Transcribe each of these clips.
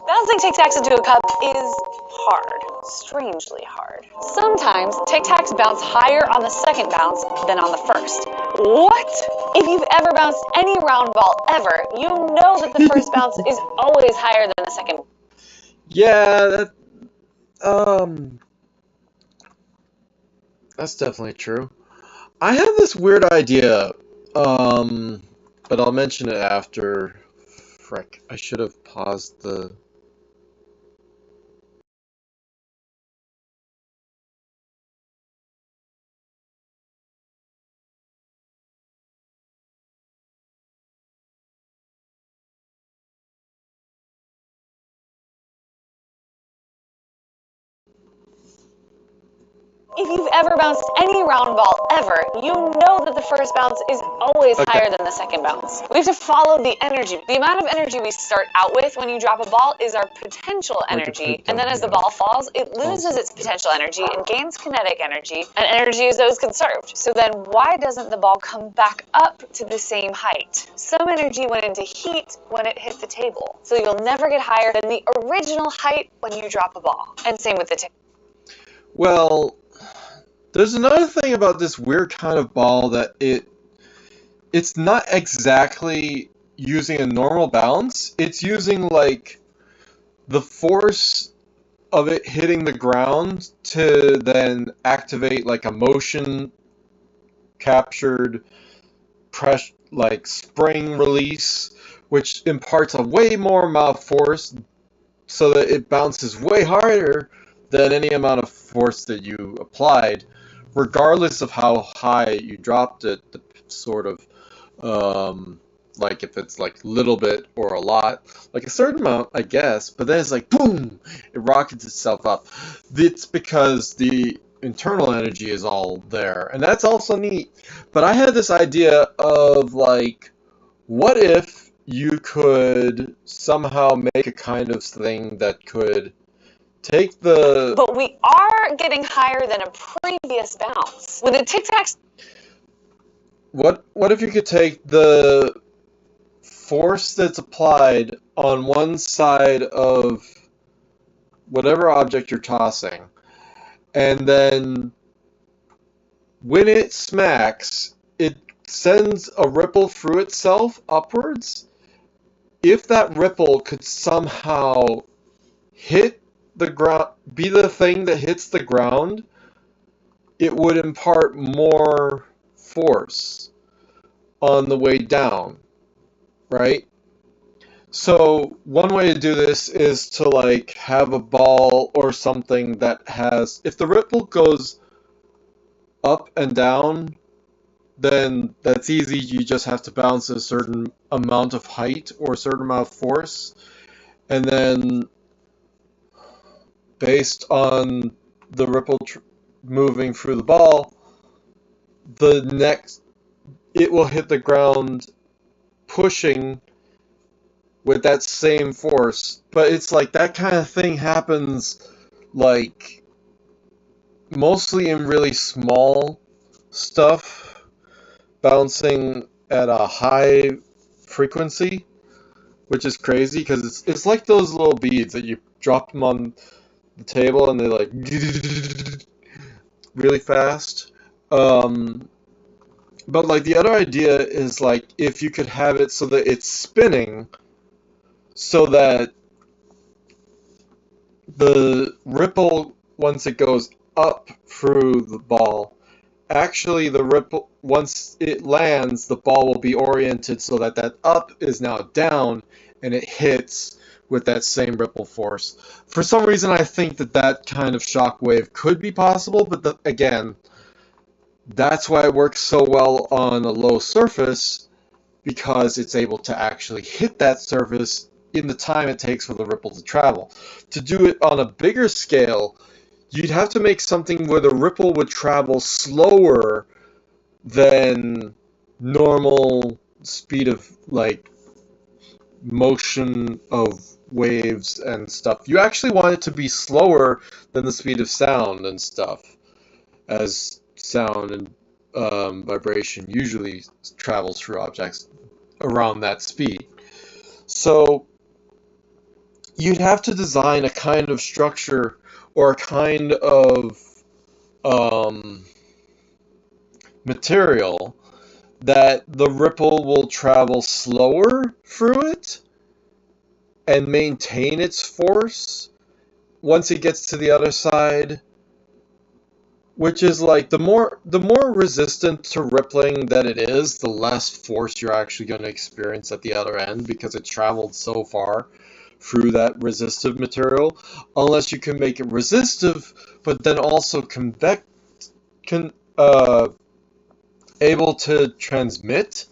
Bouncing Tic Tacs into a cup is hard, strangely hard. Sometimes Tic Tacs bounce higher on the second bounce than on the first. What? If you've ever bounced any round ball ever, you know that the first bounce is always higher than the second. Yeah, that's definitely true. I have this weird idea, but I'll mention it after. Frick, I should have paused the. If you've ever bounced any round ball ever, you know that the first bounce is always higher than the second bounce. We have to follow the energy. The amount of energy we start out with when you drop a ball is our potential energy, and then as the ball falls, it loses its potential energy and gains kinetic energy, and energy is always conserved. So then why doesn't the ball come back up to the same height? Some energy went into heat when it hit the table, so you'll never get higher than the original height when you drop a ball. And same with the tick. Well, there's another thing about this weird kind of ball that it's not exactly using a normal bounce. It's using like the force of it hitting the ground to then activate like a motion captured press like spring release, which imparts a way more amount of force so that it bounces way harder than any amount of force that you applied, regardless of how high you dropped it. The sort of like if it's like little bit or a lot, like a certain amount, I guess. But then it's like boom, it rockets itself up. It's because the internal energy is all there, and that's also neat. But I had this idea of like, what if you could somehow make a kind of thing that could take the... But we are getting higher than a previous bounce. With the Tic Tacs... What if you could take the force that's applied on one side of whatever object you're tossing, and then when it smacks, it sends a ripple through itself upwards? If that ripple could somehow hit the ground, be the thing that hits the ground, it would impart more force on the way down, right? So one way to do this is to like have a ball or something that has, if the ripple goes up and down, then that's easy. You just have to bounce a certain amount of height or a certain amount of force, and then based on the ripple moving through the ball, the next it will hit the ground pushing with that same force. But it's like that kind of thing happens like mostly in really small stuff, bouncing at a high frequency, which is crazy because it's like those little beads that you drop them on the table and they like really fast. But like the other idea is like if you could have it so that it's spinning, so that the ripple, once it goes up through the ball, actually the ripple, once it lands, the ball will be oriented so that that up is now down and it hits with that same ripple force. For some reason I think that that kind of shock wave could be possible, but again, that's why it works so well on a low surface, because it's able to actually hit that surface in the time it takes for the ripple to travel. To do it on a bigger scale, you'd have to make something where the ripple would travel slower than normal speed of like motion of waves and stuff. You actually want it to be slower than the speed of sound and stuff, as sound and vibration usually travels through objects around that speed. So you'd have to design a kind of structure or a kind of um, material that the ripple will travel slower through it and maintain its force once it gets to the other side, which is like the more resistant to rippling that it is, the less force you're actually going to experience at the other end because it traveled so far through that resistive material. Unless you can make it resistive, but then also able to transmit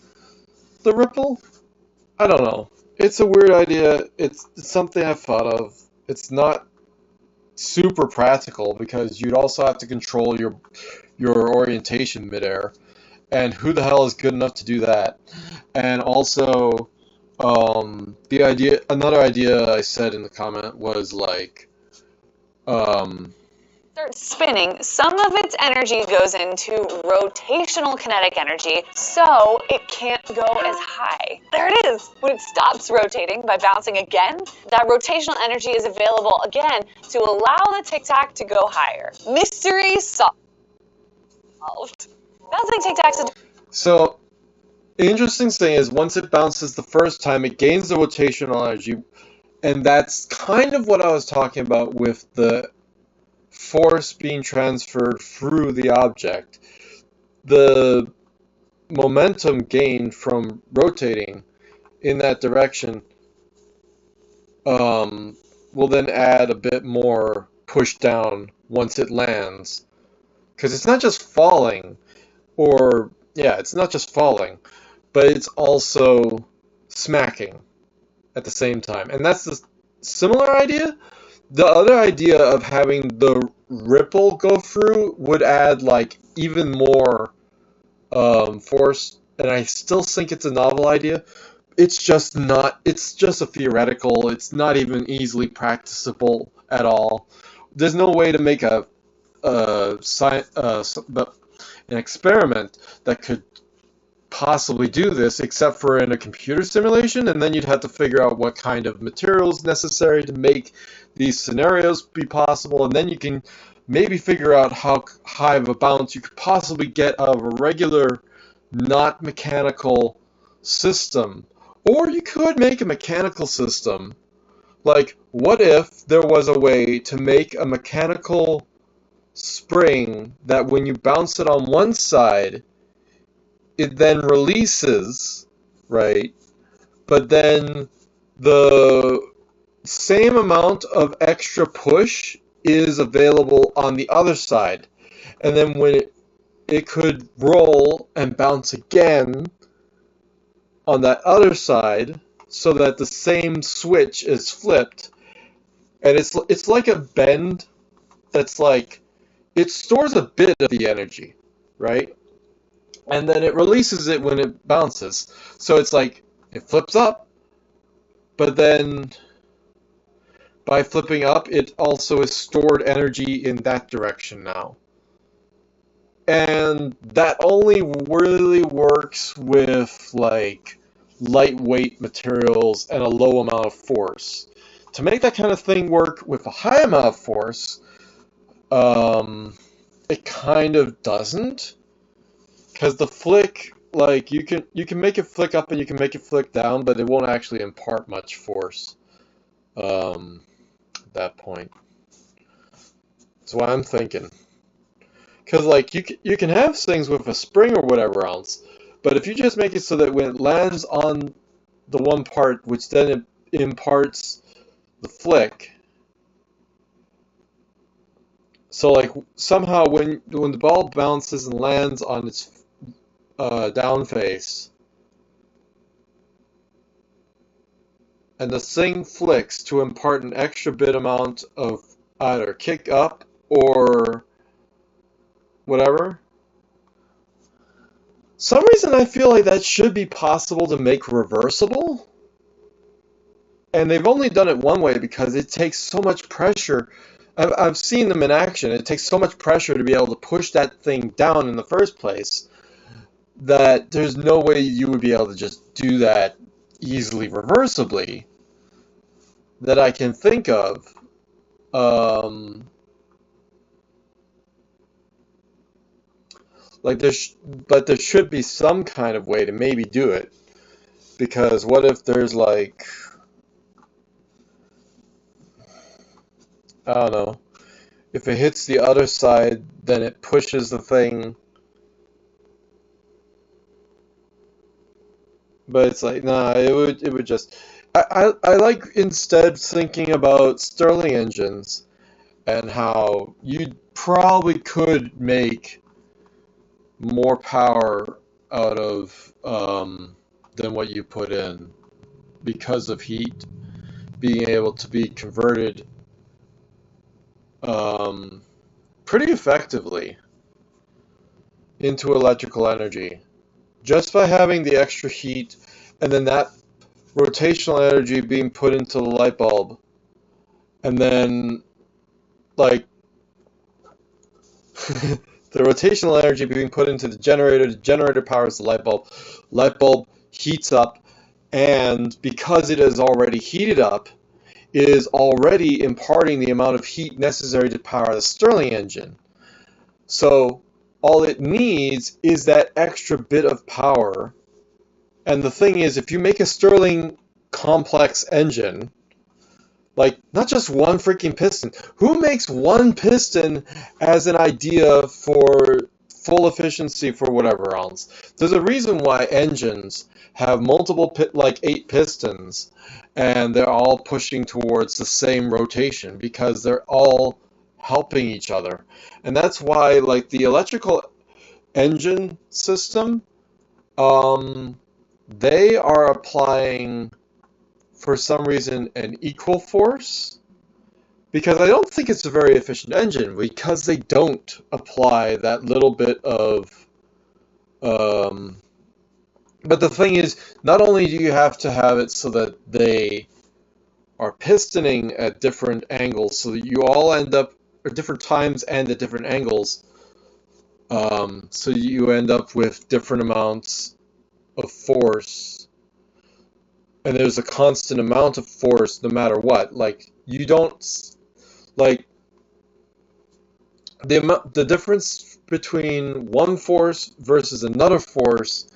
the ripple. I don't know. It's a weird idea. It's something I've thought of. It's not super practical because you'd also have to control your orientation midair, and who the hell is good enough to do that? And also, another idea I said in the comment was like, Starts spinning, some of its energy goes into rotational kinetic energy, so it can't go as high. There it is! When it stops rotating by bouncing again, that rotational energy is available again to allow the tic-tac to go higher. Mystery solved. Bouncing tic-tacs. So, the interesting thing is once it bounces the first time, it gains the rotational energy, and that's kind of what I was talking about with the force being transferred through the object. The momentum gained from rotating in that direction will then add a bit more push down once it lands. Because it's not just falling, it's not just falling, but it's also smacking at the same time. And that's the similar idea. The other idea of having the ripple go through would add like even more force, and I still think it's a novel idea. It's just a theoretical. It's not even easily practicable at all. There's no way to make an experiment that could possibly do this except for in a computer simulation, and then you'd have to figure out what kind of materials necessary to make these scenarios be possible, and then you can maybe figure out how high of a bounce you could possibly get out of a regular, not mechanical system. Or you could make a mechanical system. Like, what if there was a way to make a mechanical spring that when you bounce it on one side, it then releases, right? But then the same amount of extra push is available on the other side. And then when it could roll and bounce again on that other side so that the same switch is flipped. And it's like a bend that's like, it stores a bit of the energy, right? And then it releases it when it bounces. So it's like, it flips up, but then by flipping up, it also is stored energy in that direction now. And that only really works with like lightweight materials and a low amount of force. To make that kind of thing work with a high amount of force, it kind of doesn't. Because the flick, like, you can make it flick up and you can make it flick down, but it won't actually impart much force at that point. That's what I'm thinking. Because, like, you can have things with a spring or whatever else, but if you just make it so that when it lands on the one part, which then imparts the flick, so, like, somehow when the ball bounces and lands on its down face, and the thing flicks to impart an extra bit amount of either kick up or whatever. Some reason I feel like that should be possible to make reversible. And they've only done it one way because it takes so much pressure. I've seen them in action. It takes so much pressure to be able to push that thing down in the first place that there's no way you would be able to just do that easily reversibly. that I can think of. Um, like but there should be some kind of way to maybe do it. Because what if there's like, I don't know, if it hits the other side, then it pushes the thing. But it's like, nah, it would just. I like instead thinking about Stirling engines and how you probably could make more power out of than what you put in because of heat being able to be converted um, pretty effectively into electrical energy just by having the extra heat and then that rotational energy being put into the light bulb and then like the rotational energy being put into the generator powers the light bulb heats up, and because it is already heated up, it is already imparting the amount of heat necessary to power the Stirling engine. So all it needs is that extra bit of power. And the thing is, if you make a Stirling complex engine, like, not just one freaking piston. Who makes one piston as an idea for full efficiency for whatever else? There's a reason why engines have multiple, like 8 pistons, and they're all pushing towards the same rotation because they're all helping each other. And that's why, like, the electrical engine system, they are applying, for some reason, an equal force, because I don't think it's a very efficient engine because they don't apply that little bit of but the thing is, not only do you have to have it so that they are pistoning at different angles so that you all end up at different times and at different angles, so you end up with different amounts of force, and there's a constant amount of force no matter what. Like, you don't, like, the difference between one force versus another force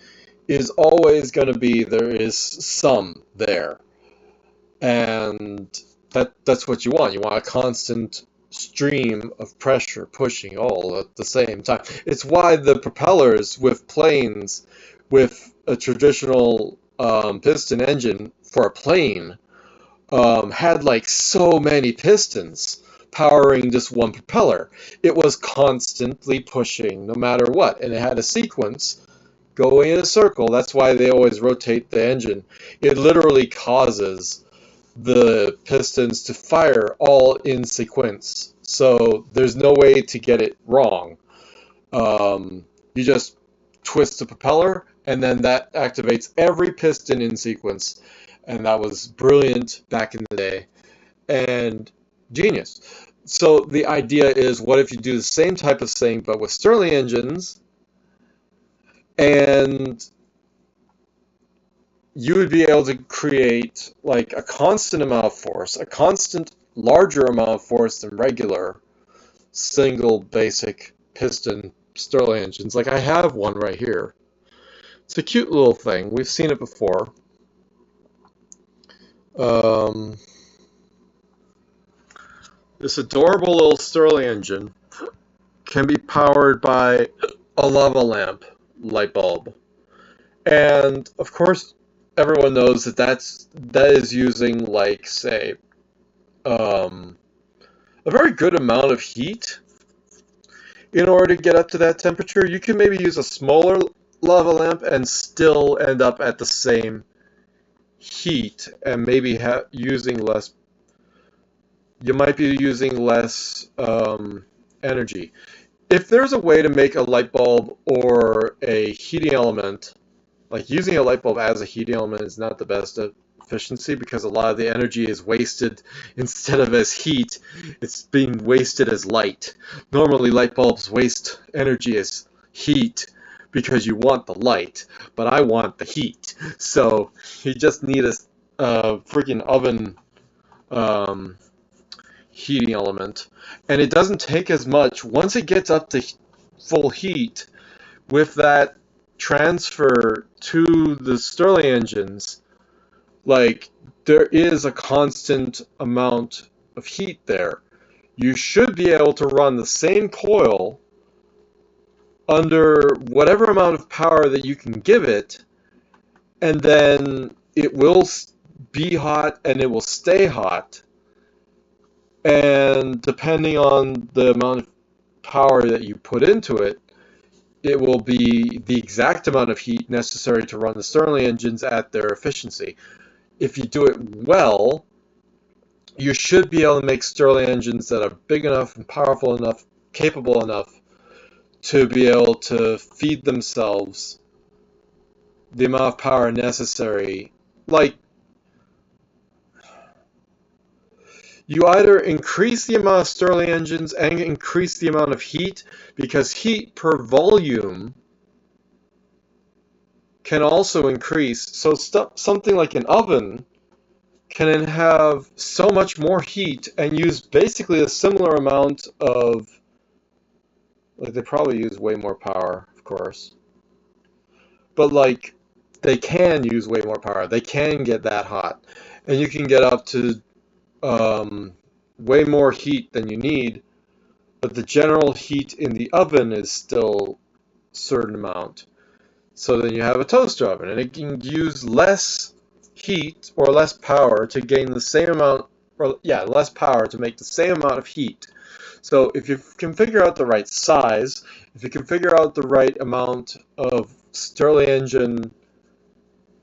is always going to be there is some there, and that's what you want. You want a constant stream of pressure pushing all at the same time. It's why the propellers with planes with a traditional piston engine for a plane had like so many pistons powering just one propeller. It was constantly pushing no matter what, and it had a sequence going in a circle. That's why they always rotate the engine. It literally causes the pistons to fire all in sequence, so there's no way to get it wrong. You just twist the propeller, and then that activates every piston in sequence, and that was brilliant back in the day, and genius. So the idea is, what if you do the same type of thing, but with Stirling engines, and you would be able to create like a constant amount of force, a constant larger amount of force than regular single basic piston Stirling engines. Like, I have one right here. It's a cute little thing. We've seen it before. This adorable little Stirling engine can be powered by a lava lamp light bulb. And of course, everyone knows that is using, like, say, a very good amount of heat in order to get up to that temperature. You can maybe use a smaller lava lamp and still end up at the same heat, and maybe using less. You might be using less energy. If there's a way to make a light bulb or a heating element, like using a light bulb as a heating element is not the best efficiency because a lot of the energy is wasted instead of as heat. It's being wasted as light. Normally light bulbs waste energy as heat because you want the light, but I want the heat. So you just need a freaking oven um, heating element, and it doesn't take as much. Once it gets up to full heat, with that transfer to the Stirling engines, like, there is a constant amount of heat there. You should be able to run the same coil under whatever amount of power that you can give it, and then it will be hot and it will stay hot. And depending on the amount of power that you put into it, it will be the exact amount of heat necessary to run the Stirling engines at their efficiency. If you do it well, you should be able to make Stirling engines that are big enough and powerful enough, capable enough to be able to feed themselves the amount of power necessary. Like, you either increase the amount of Stirling engines and increase the amount of heat, because heat per volume can also increase. So something like an oven can have so much more heat and use basically a similar amount of, like, they probably use way more power, of course, but like, they can use way more power. They can get that hot, and you can get up to way more heat than you need, but the general heat in the oven is still a certain amount. So then you have a toaster oven, and it can use less heat or less power to gain the same amount, or yeah, less power to make the same amount of heat. So if you can figure out the right size, if you can figure out the right amount of Stirling engine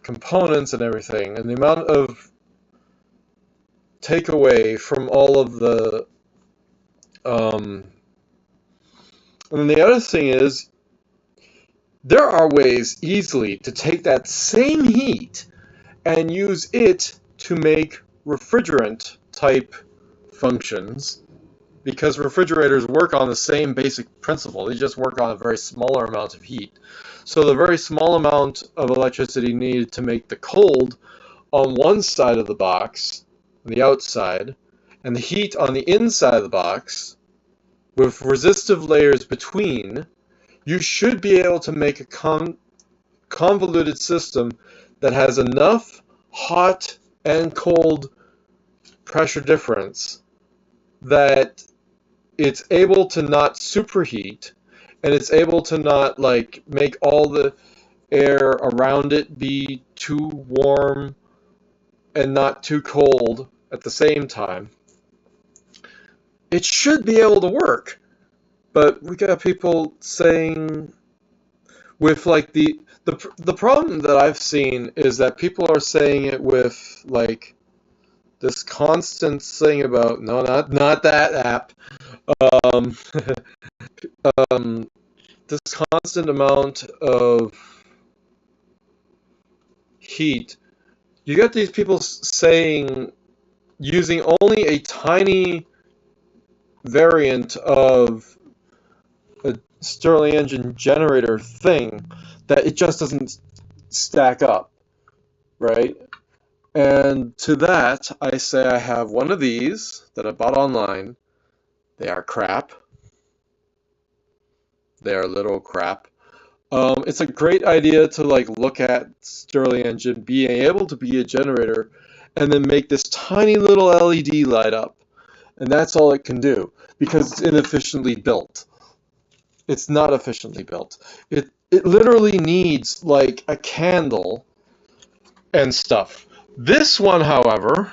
components and everything, and the amount of takeaway from all of the and then the other thing is, there are ways easily to take that same heat and use it to make refrigerant type functions, because refrigerators work on the same basic principle. They just work on a very smaller amount of heat. So the very small amount of electricity needed to make the cold on one side of the box, the outside, and the heat on the inside of the box, with resistive layers between, you should be able to make a convoluted system that has enough hot and cold pressure difference that it's able to not superheat, and it's able to not, like, make all the air around it be too warm and not too cold at the same time. It should be able to work, but we got people saying, with like the problem that I've seen is that people are saying it with like this constant thing about, no, not that app, um, this constant amount of heat. You get these people saying, using only a tiny variant of a Stirling engine generator thing, that it just doesn't stack up, right? And to that, I say I have one of these that I bought online. They are crap. They are little crap. It's a great idea to like look at Stirling engine being able to be a generator and then make this tiny little LED light up. And that's all it can do, because it's inefficiently built. It's not efficiently built. It literally needs like a candle and stuff. This one, however,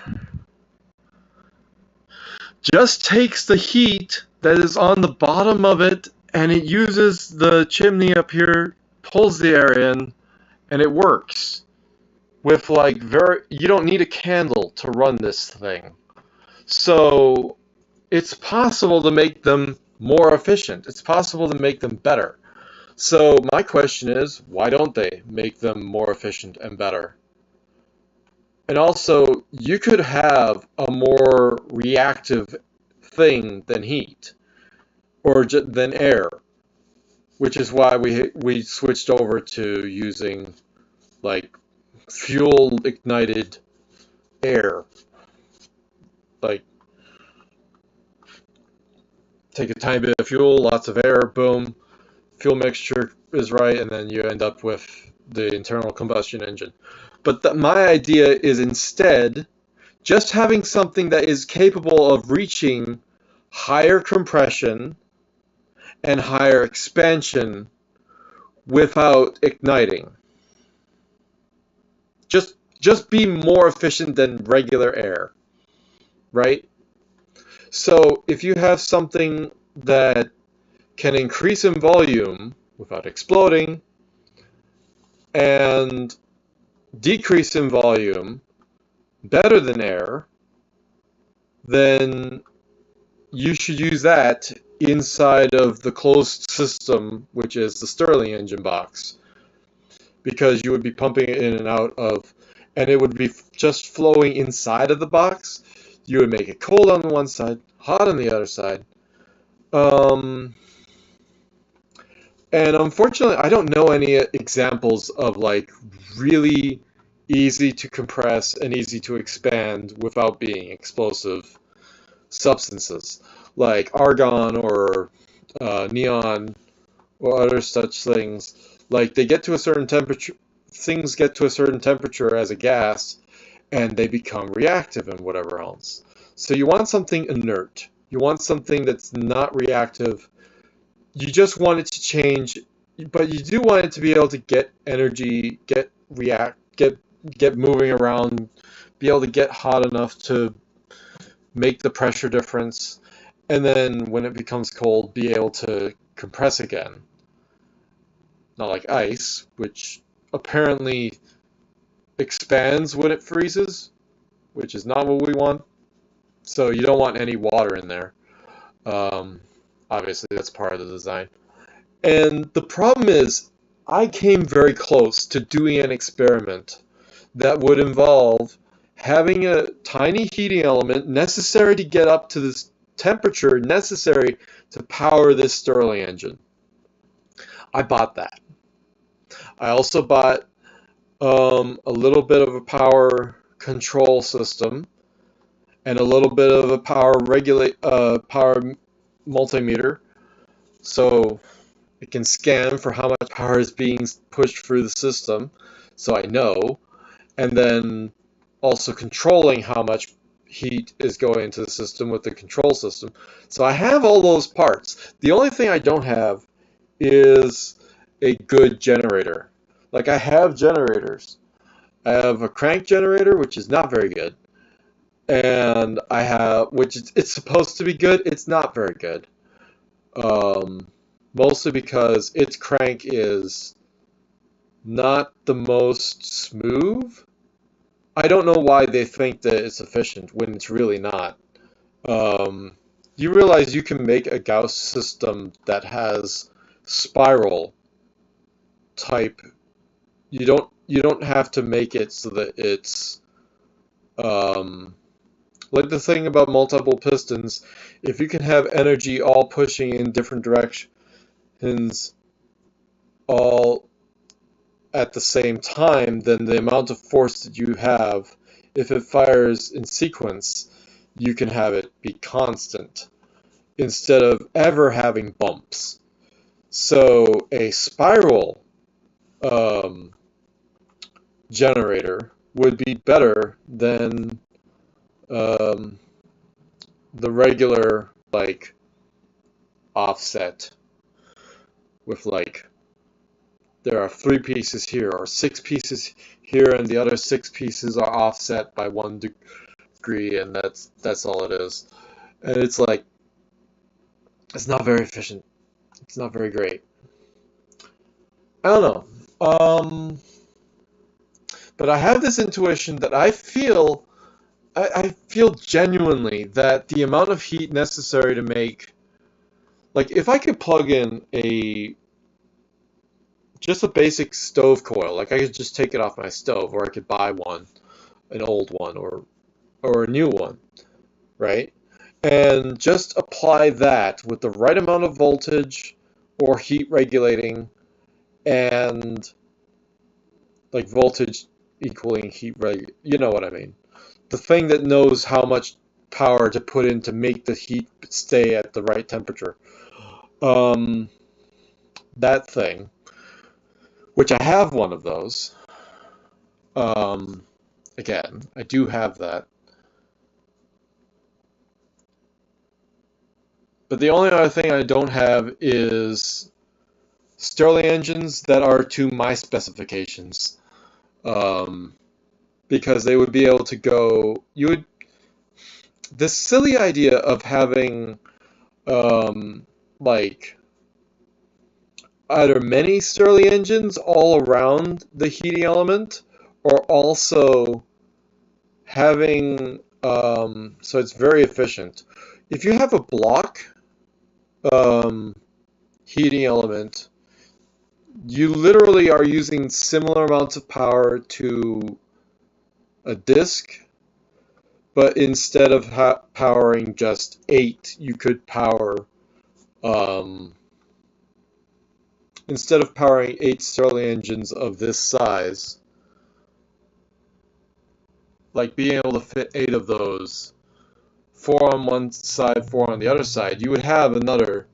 just takes the heat that is on the bottom of it, and it uses the chimney up here, pulls the air in, and it works. With like you don't need a candle to run this thing. So it's possible to make them more efficient. It's possible to make them better. So my question is, why don't they make them more efficient and better? And also, you could have a more reactive thing than heat, or than air, which is why we switched over to using like fuel ignited air. like take a tiny bit of fuel, lots of air, boom, fuel mixture is right, and then you end up with the internal combustion engine. But my idea is instead just having something that is capable of reaching higher compression and higher expansion without igniting. Just be more efficient than regular air, right? So if you have something that can increase in volume without exploding and decrease in volume better than air, then you should use that inside of the closed system, which is the Stirling engine box, because you would be pumping it in and out of, and it would be just flowing inside of the box. You would make it cold on one side, hot on the other side. And unfortunately, I don't know any examples of like really easy to compress and easy to expand without being explosive substances like argon or neon or other such things. Like they get to a certain temperature, things get to a certain temperature as a gas, and they become reactive and whatever else. So you want something inert. You want something that's not reactive. You just want it to change, but you do want it to be able to get energy, get moving around, be able to get hot enough to make the pressure difference, and then when it becomes cold, be able to compress again. Not like ice, which apparently expands when it freezes, which is not what we want. So you don't want any water in there. Obviously, that's part of the design. And the problem is, I came very close to doing an experiment that would involve having a tiny heating element necessary to get up to this temperature necessary to power this Stirling engine. I bought that. I also bought a little bit of a power control system and a little bit of a power multimeter, so it can scan for how much power is being pushed through the system, so I know, and then also controlling how much heat is going into the system with the control system. So I have all those parts. The only thing I don't have is a good generator. Like I have generators. I have a crank generator, which is not very good. And I have, it's supposed to be good, it's not very good. Mostly because its crank is not the most smooth. I don't know why they think that it's efficient when it's really not. You realize you can make a Gauss system that has spiral type. You don't have to make it so that it's like the thing about multiple pistons. If you can have energy all pushing in different directions all at the same time, then the amount of force that you have, if it fires in sequence, you can have it be constant instead of ever having bumps. So a spiral generator would be better than the regular like offset with like there are 3 pieces here or 6 pieces here and the other 6 pieces are offset by 1 degree, and that's all it is. And it's like, it's not very efficient. It's not very great. I don't know. But I have this intuition that I feel genuinely that the amount of heat necessary to make, like if I could plug in just a basic stove coil, like I could just take it off my stove, or I could buy one, an old one or a new one, right? And just apply that with the right amount of voltage or heat regulating, and like voltage equaling heat you know what I mean. The thing that knows how much power to put in to make the heat stay at the right temperature. That thing, which I have one of those. Again, I do have that. But the only other thing I don't have is Stirling engines that are to my specifications. Because they would be able to go, this silly idea of having, like, either many Stirling engines all around the heating element, or also having, so it's very efficient. If you have a block heating element, you literally are using similar amounts of power to a disk, but instead of powering just 8, you could power, instead of powering 8 Stirling engines of this size, like being able to fit 8 of those, 4 on one side, 4 on the other side, you would have another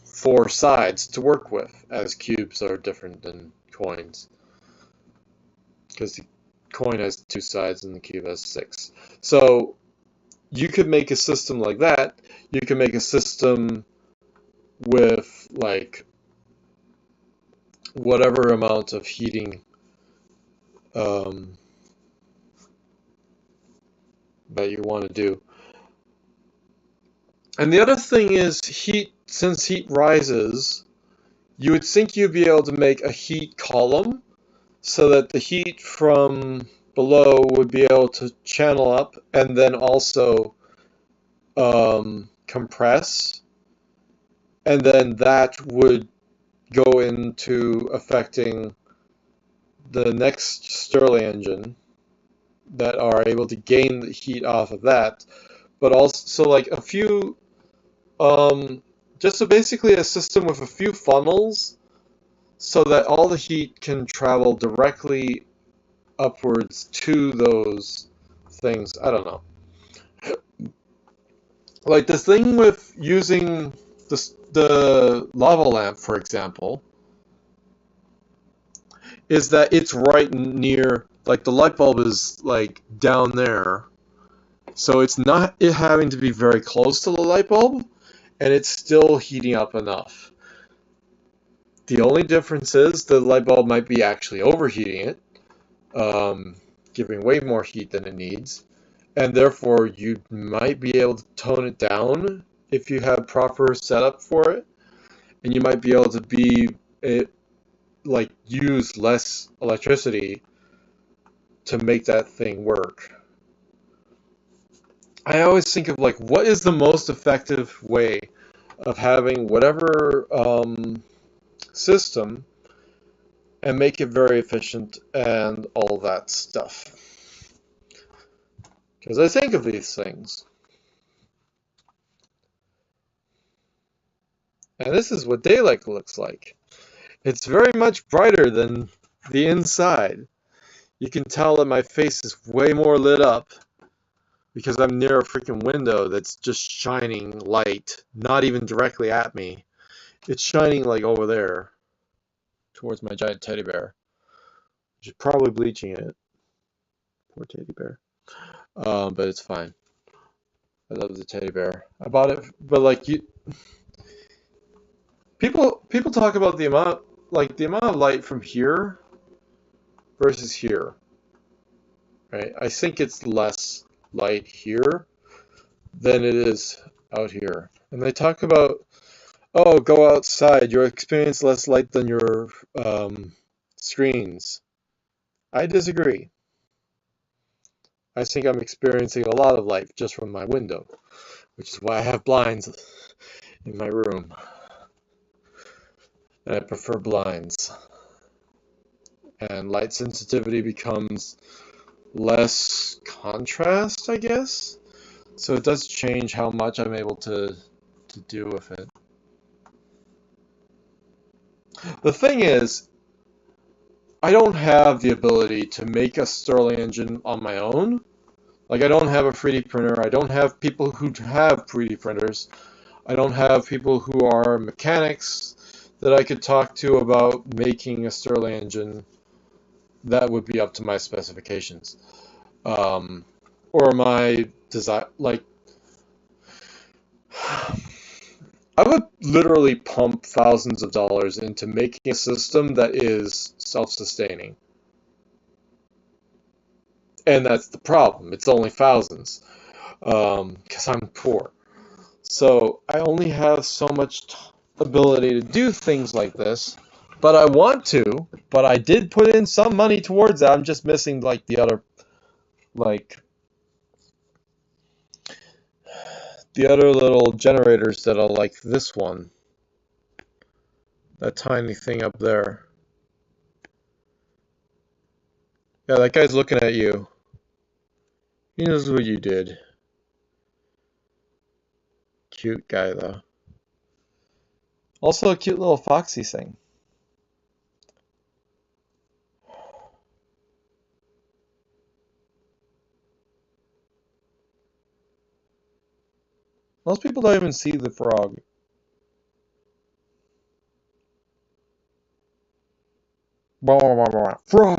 4 sides to work with, as cubes are different than coins. Because the coin has 2 sides and the cube has 6. So you could make a system like that. You can make a system with like whatever amount of heating that you want to do. And the other thing is heat. Since heat rises, you would think you'd be able to make a heat column so that the heat from below would be able to channel up and then also compress, and then that would go into affecting the next Stirling engine that are able to gain the heat off of that, but also like a few, just so basically a system with a few funnels so that all the heat can travel directly upwards to those things. I don't know. Like the thing with using the lava lamp, for example, is that it's right near, like the light bulb is like down there, so it's not it having to be very close to the light bulb, and it's still heating up enough. The only difference is the light bulb might be actually overheating it, giving way more heat than it needs, and therefore you might be able to tone it down if you have proper setup for it, and you might be able to use less electricity to make that thing work. I always think of like, what is the most effective way of having whatever system and make it very efficient and all that stuff. Because I think of these things. And this is what daylight looks like. It's very much brighter than the inside. You can tell that my face is way more lit up because I'm near a freaking window that's just shining light, not even directly at me. It's shining like over there towards my giant teddy bear, which is probably bleaching it. Poor teddy bear. But it's fine. I love the teddy bear. I bought it, but like people talk about the amount of light from here versus here, right? I think it's less light here than it is out here. And they talk about, oh, go outside, you'll experience less light than your screens. I disagree. I think I'm experiencing a lot of light just from my window, which is why I have blinds in my room. And I prefer blinds. And light sensitivity becomes less contrast, I guess. So it does change how much I'm able to do with it. The thing is, I don't have the ability to make a Stirling engine on my own, Like, I don't have a 3D printer. I don't have people who have 3D printers. I don't have people who are mechanics that I could talk to about making a Stirling engine that would be up to my specifications. Or my design, like, I would literally pump thousands of dollars into making a system that is self-sustaining. And that's the problem. It's only thousands. Because I'm poor. So I only have so much ability to do things like this. But I want to. But I did put in some money towards that. I'm just missing, like, the other, like, the other little generators that are like this one. That tiny thing up there. Yeah, that guy's looking at you. He knows what you did. Cute guy, though. Also a cute little foxy thing. Most people don't even see the frog. Frog!